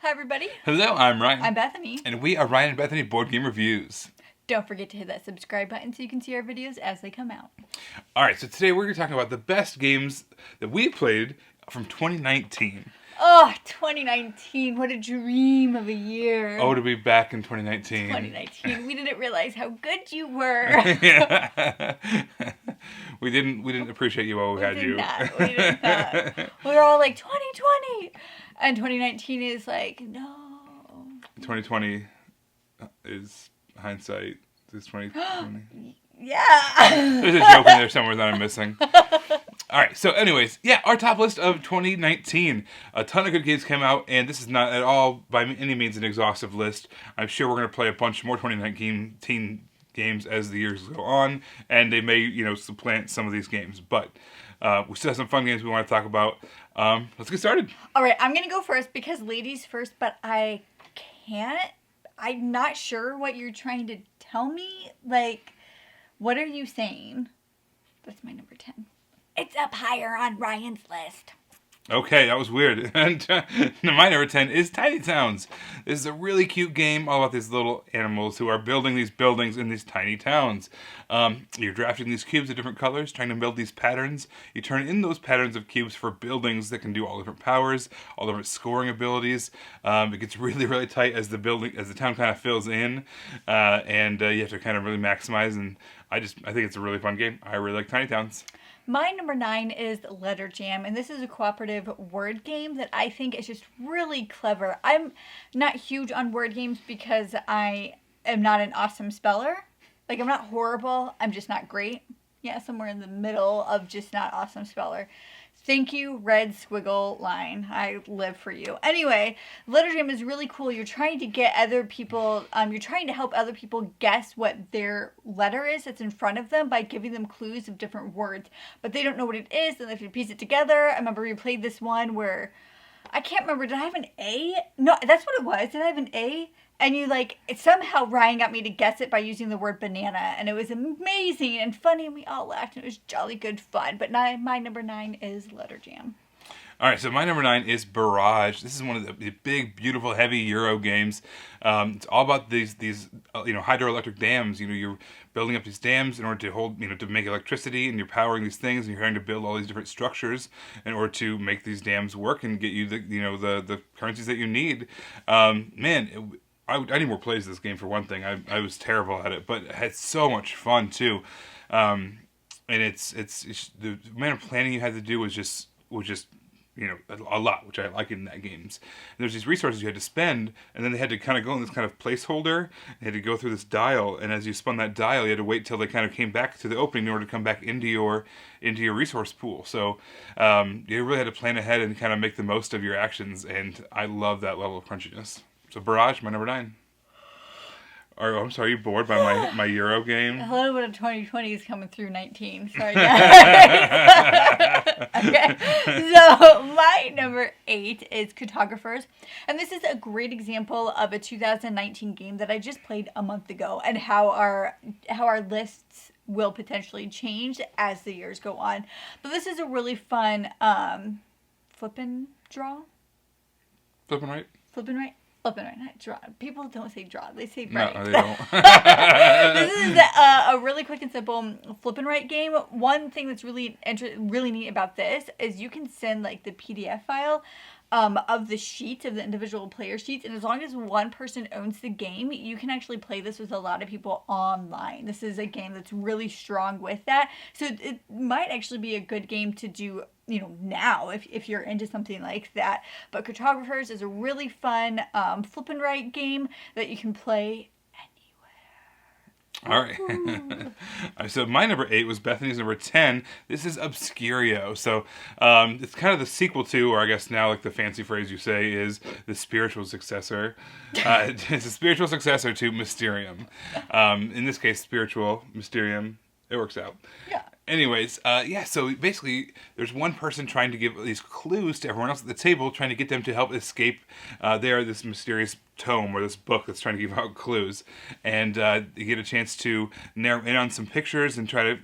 Hi, everybody. Hello, I'm Ryan. I'm Bethany. And we are Ryan and Bethany Board Game Reviews. Don't forget to hit that subscribe button so you can see our videos as they come out. Alright, so today we're going to talk about the best games that we played from 2019. Oh, 2019. What a dream of a year. Oh, to be back in 2019. 2019. We didn't realize how good you were. Yeah. We didn't appreciate you while we had you. We did not. We were all like, 2020. And 2019 is like, no. 2020 is hindsight. Is 2020. Yeah. There's a joke in there somewhere that I'm missing. Alright, so anyways, yeah, our top list of 2019. A ton of good games came out, and this is not at all, by any means, an exhaustive list. I'm sure we're going to play a bunch more 2019 games as the years go on, and they may, supplant some of these games. But we still have some fun games we want to talk about. Let's get started. Alright, I'm going to go first because ladies first, but I can't. I'm not sure what you're trying to tell me. Like, what are you saying? That's my number 10. It's up higher on Ryan's list. Okay, that was weird. And my number 10 is Tiny Towns. This is a really cute game all about these little animals who are building these buildings in these tiny towns. You're drafting these cubes of different colors, trying to build these patterns. You turn in those patterns of cubes for buildings that can do all different powers, all different scoring abilities. It gets really, really tight as the town kind of fills in, and you have to kind of really maximize. And I think it's a really fun game. I really like Tiny Towns. My number 9 is Letter Jam, and this is a cooperative word game that I think is just really clever. I'm not huge on word games because I am not an awesome speller. Like, I'm not horrible, I'm just not great. Yeah, somewhere in the middle of just not awesome speller. Thank you, red squiggle line. I live for you. Anyway, Letter Jam is really cool. You're trying to get other people, you're trying to help other people guess what their letter is that's in front of them by giving them clues of different words. But they don't know what it is, and they have to piece it together. I remember we played this one where, I can't remember, did I have an A? No, that's what it was. Did I have an A? And somehow Ryan got me to guess it by using the word banana. And it was amazing and funny, and we all laughed, and it was jolly good fun. But my number 9 is Letter Jam. All right, so my number 9 is Barrage. This is one of the big, beautiful, heavy Euro games. It's all about these hydroelectric dams. You're building up these dams in order to hold, to make electricity, and you're powering these things, and you're trying to build all these different structures in order to make these dams work and get you the currencies that you need. I need more plays of this game for one thing. I was terrible at it, but it had so much fun too. And it's the amount of planning you had to do was just a lot, which I like in that games. And there's these resources you had to spend, and then they had to kind of go in this kind of placeholder. They had to go through this dial, and as you spun that dial, you had to wait till they kind of came back to the opening in order to come back into your resource pool. So you really had to plan ahead and kind of make the most of your actions, and I love that level of crunchiness. So Barrage, my number 9. Or, I'm sorry, you bored by my Euro game? A little bit of 2020 is coming through 19. Sorry, guys. Okay. So, my number 8 is Cartographers. And this is a great example of a 2019 game that I just played a month ago, and how our lists will potentially change as the years go on. But this is a really fun flip and draw. Flipping right? Flipping right? Flipping right, not draw. People don't say draw, they say right. No, they don't. This is a really quick and simple flip and write game. One thing that's really neat about this is you can send like the PDF file of the sheets, of the individual player sheets, and as long as one person owns the game, you can actually play this with a lot of people online. This is a game that's really strong with that, so it might actually be a good game to do now if you're into something like that. But Cartographers is a really fun flip and write game that you can play All right. So my number 8 was Bethany's number 10. This is Obscurio. So it's kind of the sequel to, or I guess now like the fancy phrase you say is the spiritual successor. It's a spiritual successor to Mysterium. In this case, spiritual, Mysterium. It works out. Yeah. Anyways, so basically there's one person trying to give these clues to everyone else at the table, trying to get them to help escape this mysterious tome or this book that's trying to give out clues. And you get a chance to narrow in on some pictures and try to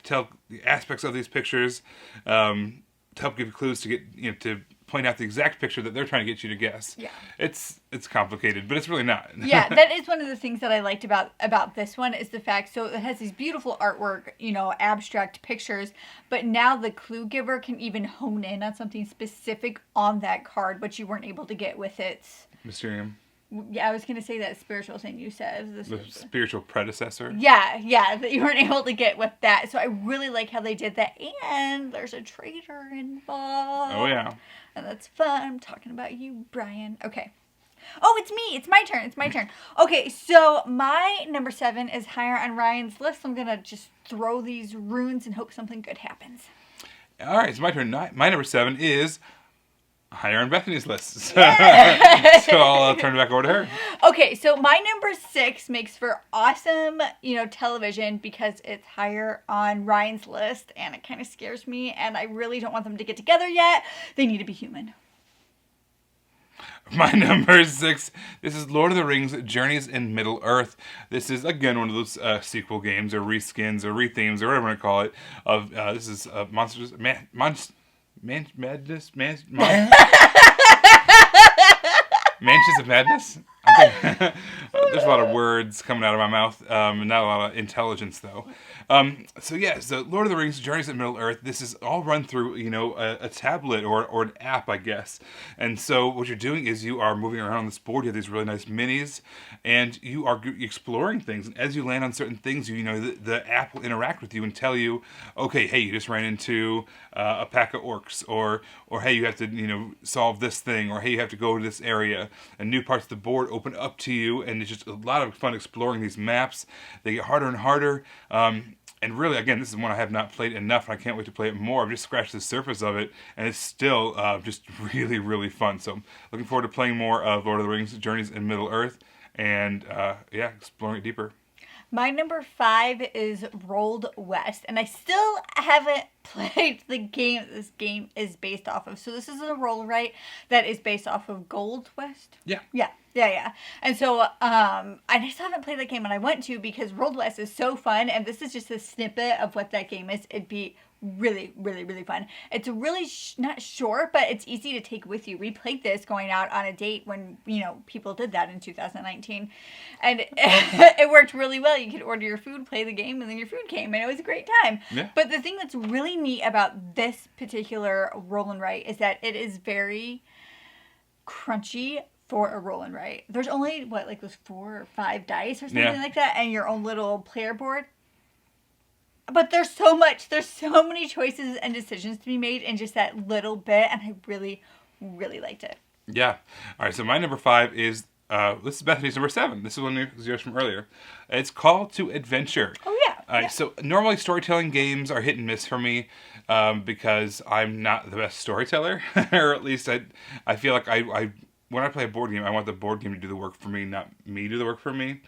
tell the aspects of these pictures to help give clues to get, to point out the exact picture that they're trying to get you to guess. Yeah. It's complicated, but it's really not. Yeah, that is one of the things that I liked about this one is the fact, so it has these beautiful artwork, abstract pictures, but now the clue giver can even hone in on something specific on that card, which you weren't able to get with its... Mysterium. Yeah, I was going to say that spiritual thing you said. The spiritual predecessor. Yeah, that you weren't able to get with that. So I really like how they did that. And there's a traitor involved. Oh, yeah. And that's fun. I'm talking about you, Brian. Okay. Oh, it's me. It's my turn. Okay, so my number 7 is higher on Ryan's list. I'm going to just throw these runes and hope something good happens. All right, it's my turn. My number 7 is higher on Bethany's list. So I'll turn it back over to her. Okay, so my number 6 makes for awesome, television because it's higher on Ryan's list, and it kind of scares me, and I really don't want them to get together yet. They need to be human. My number 6, this is Lord of the Rings, Journeys in Middle-earth. This is, again, one of those sequel games, or reskins, or rethemes, or whatever you want to call it, of, this is Monsters, Madness, Mansions of Madness? There's a lot of words coming out of my mouth, and not a lot of intelligence, though. So Lord of the Rings, Journeys in Middle-earth, this is all run through, a tablet or an app, I guess. And so what you're doing is you are moving around on this board. You have these really nice minis, and you are exploring things. And as you land on certain things, the app will interact with you and tell you, okay, hey, you just ran into a pack of orcs, or hey, you have to, solve this thing, or hey, you have to go to this area. And new parts of the board open up to you, and it's just a lot of fun exploring these maps. They get harder and harder. And really, again, this is one I have not played enough, and I can't wait to play it more. I've just scratched the surface of it, and it's still just really, really fun. So looking forward to playing more of Lord of the Rings, Journeys in Middle-earth, and exploring it deeper. My number 5 is Rolled West, and I still haven't played the game that this game is based off of. So this is a roll, right, that is based off of Gold West? Yeah. Yeah. And so I still haven't played that game, and I want to because Rolled West is so fun, and this is just a snippet of what that game is. It'd be really, really, really fun. It's really not short, but it's easy to take with you. We played this going out on a date when, people did that in 2019. And it worked really well. You could order your food, play the game, and then your food came, and it was a great time. Yeah. But the thing that's really neat about this particular roll and write is that it is very crunchy for a roll and write. There's only, those 4 or 5 dice or something like that, and your own little player board. But there's so many choices and decisions to be made in just that little bit, and I really, really liked it. Yeah. All right, so my number 5 is, this is Bethany's number 7. This is one of yours from earlier. It's Call to Adventure. Oh, yeah. All right, so normally storytelling games are hit and miss for me because I'm not the best storyteller, or at least I feel like I when I play a board game, I want the board game to do the work for me, not me do the work for me.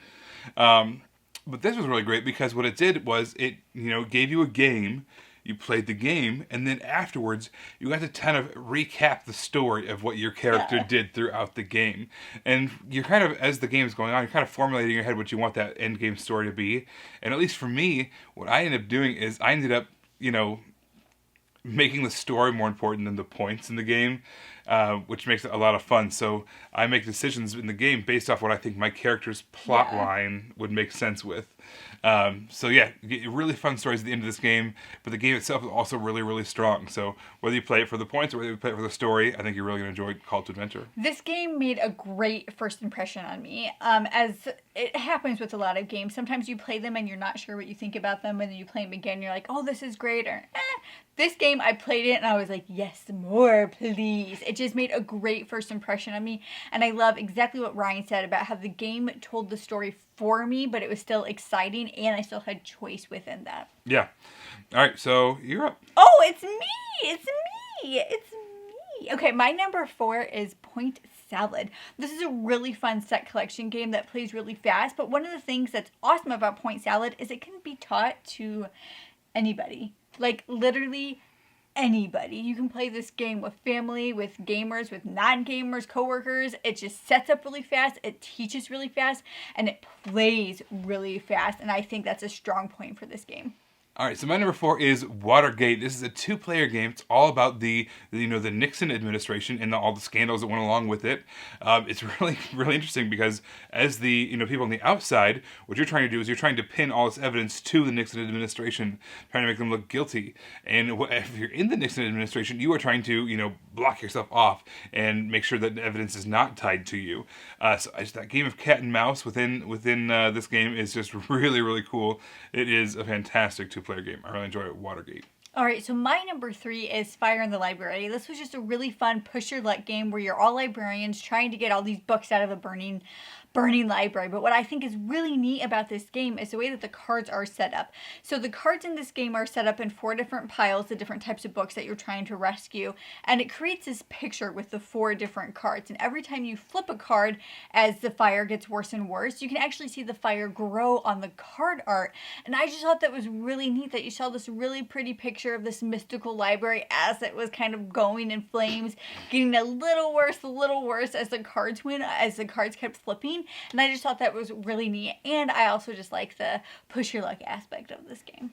But this was really great because what it did was it, gave you a game, you played the game, and then afterwards you got to kind of recap the story of what your character did throughout the game. And you're kind of, as the game's going on, you're kind of formulating in your head what you want that end game story to be. And at least for me, what I ended up doing is I ended up, making the story more important than the points in the game, which makes it a lot of fun. So I make decisions in the game based off what I think my character's plot line would make sense with. You get really fun stories at the end of this game, but the game itself is also really, really strong. So whether you play it for the points or whether you play it for the story, I think you're really going to enjoy Call to Adventure. This game made a great first impression on me. As it happens with a lot of games, sometimes you play them and you're not sure what you think about them, and then you play them again and you're like, oh, this is great, or This game, I played it and I was like, yes, more, please. It just made a great first impression on me. And I love exactly what Ryan said about how the game told the story for me, but it was still exciting and I still had choice within that. Yeah. All right, so you're up. Oh, it's me. Okay, my number 4 is Point Salad. This is a really fun set collection game that plays really fast, but one of the things that's awesome about Point Salad is it can be taught to anybody. Like, literally anybody. You can play this game with family, with gamers, with non-gamers, coworkers. It just sets up really fast, it teaches really fast, and it plays really fast, and I think that's a strong point for this game. All right, so my number 4 is Watergate. This is a 2-player game. It's all about the Nixon administration and all the scandals that went along with it. It's really interesting because as the people on the outside, what you're trying to do is you're trying to pin all this evidence to the Nixon administration, trying to make them look guilty. And if you're in the Nixon administration, you are trying to block yourself off and make sure that the evidence is not tied to you. So that game of cat and mouse within this game is just really cool. It is a fantastic 2-player game. I really enjoy Watergate. All right, so my number 3 is Fire in the Library. This was just a really fun push your luck game where you're all librarians trying to get all these books out of a burning library. But what I think is really neat about this game is the way that the cards are set up. So the cards in this game are set up in 4 different piles, the different types of books that you're trying to rescue. And it creates this picture with the 4 different cards. And every time you flip a card, as the fire gets worse and worse, you can actually see the fire grow on the card art. And I just thought that was really neat that you saw this really pretty picture of this mystical library as it was kind of going in flames, getting a little worse as the cards kept flipping. And I just thought that was really neat. And I also just like the push your luck aspect of this game.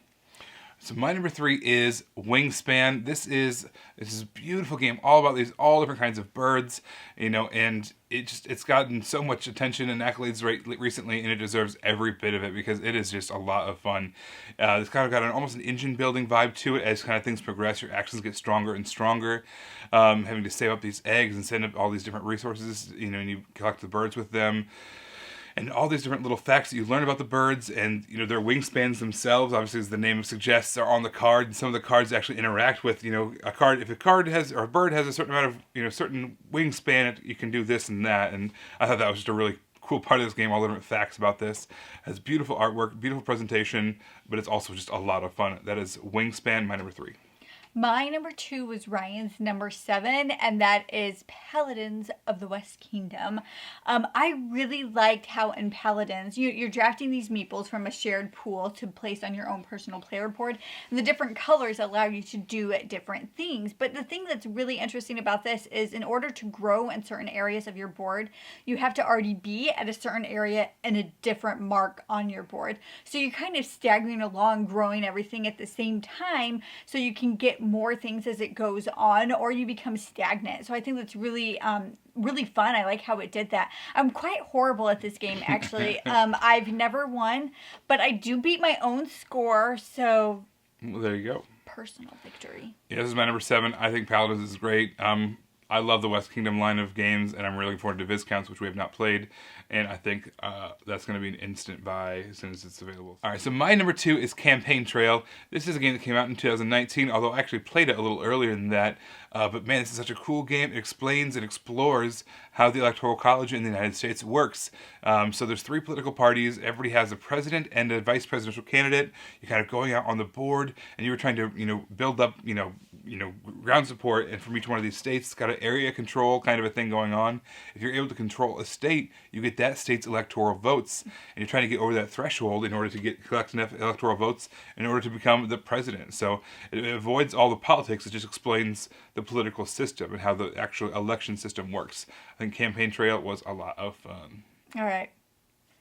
So my number 3 is Wingspan. This is a beautiful game all about all different kinds of birds, and it's gotten so much attention and accolades recently, and it deserves every bit of it because it is just a lot of fun. It's kind of got almost an engine building vibe to it. As kind of things progress, your actions get stronger and stronger. Having to save up these eggs and send up all these different resources, and you collect the birds with them. And all these different little facts that you learn about the birds, and their wingspans themselves, obviously as the name suggests, are on the card. And some of the cards actually interact with a card. If a bird has a certain amount of certain wingspan, you can do this and that. And I thought that was just a really cool part of this game. All the different facts about this. It has beautiful artwork, beautiful presentation, but it's also just a lot of fun. That is Wingspan, my number 3. My number 2 was Ryan's number 7, and that is Paladins of the West Kingdom. I really liked how in Paladins, you're drafting these meeples from a shared pool to place on your own personal player board, and the different colors allow you to do different things. But the thing that's really interesting about this is in order to grow in certain areas of your board, you have to already be at a certain area and a different mark on your board. So you're kind of staggering along, growing everything at the same time, so you can get more things as it goes on, or you become stagnant. So I think that's really fun. I like how it did that. I'm quite horrible at this game, actually. I've never won, but I do beat my own score, so well, there you go. Personal victory. Yeah, this is my number 7. I think Paladins is great. I love the West Kingdom line of games, and I'm really looking forward to Viscounts, which we have not played, and I think that's going to be an instant buy as soon as it's available. All right, so my number 2 is Campaign Trail. This is a game that came out in 2019, although I actually played it a little earlier than that, but man, this is such a cool game. It explains and explores how the Electoral College in the United States works. So there's 3 political parties. Everybody has a president and a vice presidential candidate. You're kind of going out on the board, and you were trying to build up ground support, and from each one of these states, it's got an area control kind of a thing going on. If you're able to control a state, you get that state's electoral votes, and you're trying to get over that threshold in order to collect enough electoral votes in order to become the president. So it avoids all the politics. It just explains the political system and how the actual election system works. I think Campaign Trail was a lot of fun. All right.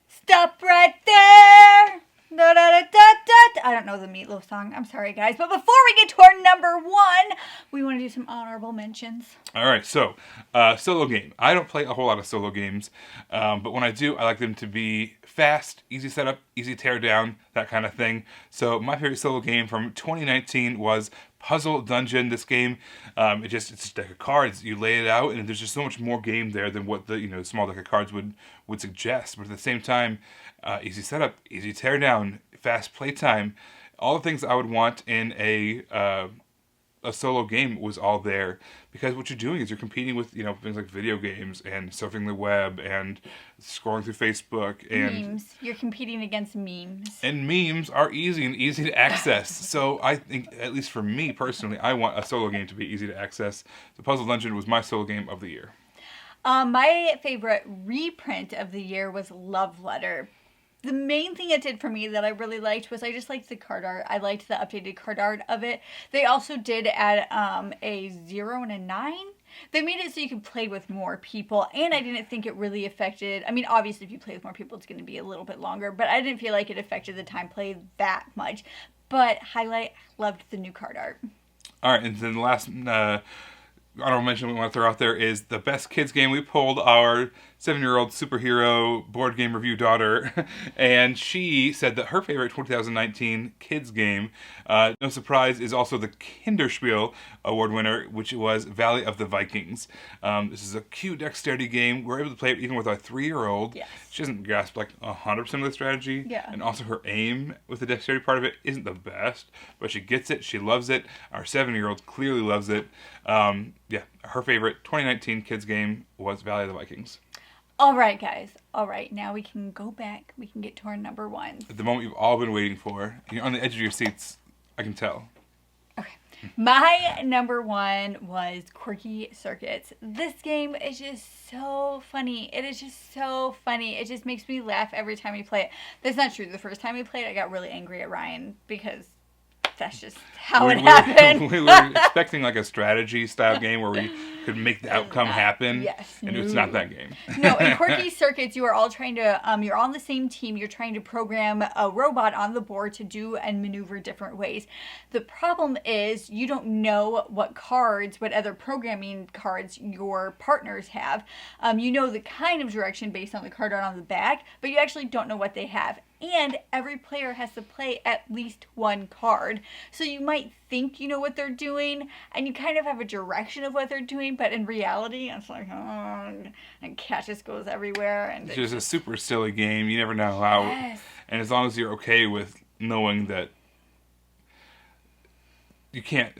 Stop right there! Da, da, da, da, da. I don't know the Meatloaf song. I'm sorry, guys. But before we get to our number 1, we want to do some honorable mentions. All right, so solo game. I don't play a whole lot of solo games, but when I do, I like them to be fast, easy setup, easy tear down, that kind of thing. So my favorite solo game from 2019 was Puzzle Dungeon. This game, it's just a deck of cards. You lay it out, and there's just so much more game there than what the small deck of cards would suggest. But at the same time, easy setup, easy tear down, fast play time, all the things I would want in a solo game was all there, because what you're doing is you're competing with things like video games and surfing the web and scrolling through Facebook and memes. You're competing against memes. And memes are easy to access. So I think, at least for me personally, I want a solo game to be easy to access. The Puzzle Dungeon was my solo game of the year. My favorite reprint of the year was Love Letter. The main thing it did for me that I really liked was I just liked the card art. I liked the updated card art of it. They also did add a 0 and a 9. They made it so you could play with more people, and I didn't think it really affected... I mean, obviously, if you play with more people, it's going to be a little bit longer, but I didn't feel like it affected the time played that much. But highlight, loved the new card art. All right, and then the last honorable mention we want to throw out there is the best kids game. We pulled our 7-year-old superhero board game review daughter, and she said that her favorite 2019 kids game, no surprise, is also the Kinderspiel award winner, which was Valley of the Vikings. This is a cute dexterity game. We're able to play it even with our 3-year-old. Yes. She doesn't grasp like 100% of the strategy, Yeah. and also her aim with the dexterity part of it isn't the best, but she gets it. She loves it. Our 7-year-old clearly loves it. Yeah, her favorite 2019 kids game was Valley of the Vikings. All right, guys. All right, now we can go back. We can get to our number one. The moment you've all been waiting for. You're on the edge of your seats. I can tell. Okay. My number one was Quirky Circuits. This game is just so funny. It is just so funny. It just makes me laugh every time we play it. That's not true. The first time we played, I got really angry at Ryan because that's just how it happened. We were expecting like a strategy style game where we could make the outcome happen. Yes. And it's not that game. No, in Quirky Circuits, you are all trying to, you're on the same team. You're trying to program a robot on the board to do and maneuver different ways. The problem is you don't know what other programming cards your partners have. You know the kind of direction based on the card art on the back, but you actually don't know what they have. And every player has to play at least one card. So you might think you know what they're doing, and you kind of have a direction of what they're doing, but in reality, it's like, and cat just goes everywhere. And It's just a super silly game. You never know how. Yes. And as long as you're okay with knowing that you can't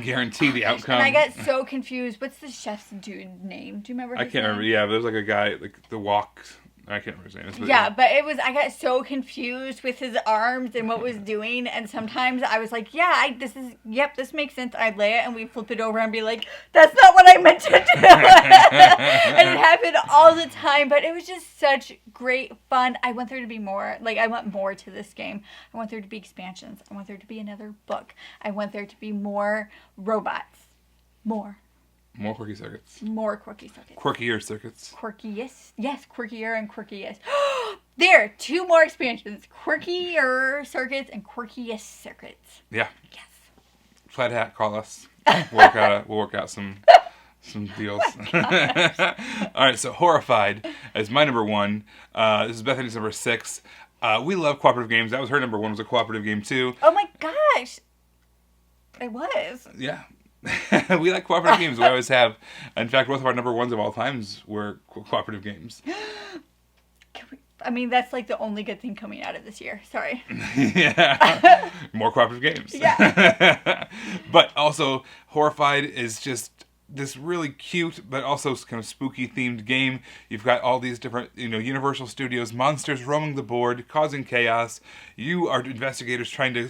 guarantee the outcome. And I got so confused. What's the chef's dude name? Do you remember his I can't remember. name? Yeah, there's like a guy, like the walk. I can't remember his name. But Yeah, but I got so confused with his arms and what was doing, and sometimes I was like, this makes sense. I'd lay it, and we'd flip it over and be like, that's not what I meant to do. And it happened all the time, but it was just such great fun. I want there to be more. Like, I want more to this game. I want there to be expansions. I want there to be another book. I want there to be more robots. More Quirky Circuits. More Quirky Circuits. Quirkier Circuits. Quirkiest. Yes, quirkier and quirkiest. There, 2 more expansions. Quirkier Circuits and Quirkiest Circuits. Yeah. Yes. Flat Hat, call us. We'll work out some deals. All right, so Horrified is my number one. This is Bethany's number 6. We love cooperative games. That was her number 1. Was a cooperative game too. Oh my gosh. It was. Yeah. We like cooperative games. We always have. In fact, both of our number 1s of all times were cooperative games. That's like the only good thing coming out of this year. Sorry. Yeah. More cooperative games. Yeah. But also, Horrified is just this really cute but also kind of spooky themed game. You've got all these different, Universal Studios monsters roaming the board, causing chaos. You are investigators trying to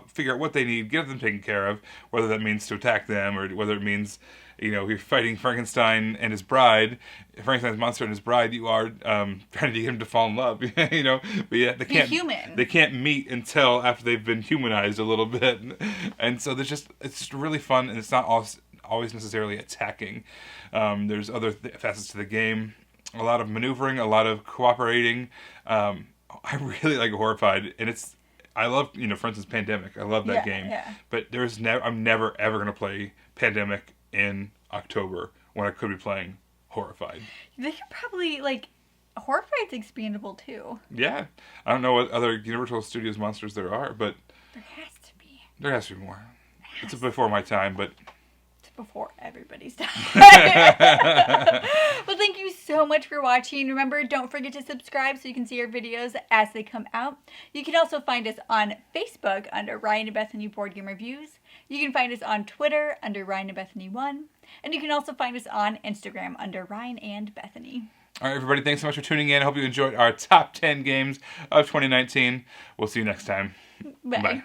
figure out what they need, get them taken care of, whether that means to attack them or whether it means, you're fighting Frankenstein and his bride, Frankenstein's monster and his bride. You are trying to get him to fall in love, but yeah, they can't. Human. They can't meet until after they've been humanized a little bit, and so it's just really fun, and it's not always necessarily attacking. There's other facets to the game. A lot of maneuvering, a lot of cooperating. I really like Horrified, and I love, for instance, Pandemic. I love that game. Yeah. But I'm never ever going to play Pandemic in October when I could be playing Horrified. They could probably, Horrified's expandable too. Yeah. I don't know what other Universal Studios monsters there are, but There has to be. there has to be more. It's before my time, but Before everybody's time. Well, thank you so much for watching. Remember, don't forget to subscribe so you can see our videos as they come out. You can also find us on Facebook under Ryan and Bethany Board Game Reviews. You can find us on Twitter under Ryan and Bethany 1. And you can also find us on Instagram under Ryan and Bethany. all right, everybody, thanks so much for tuning in. I hope you enjoyed our top 10 games of 2019. We'll see you next time. Bye. Bye.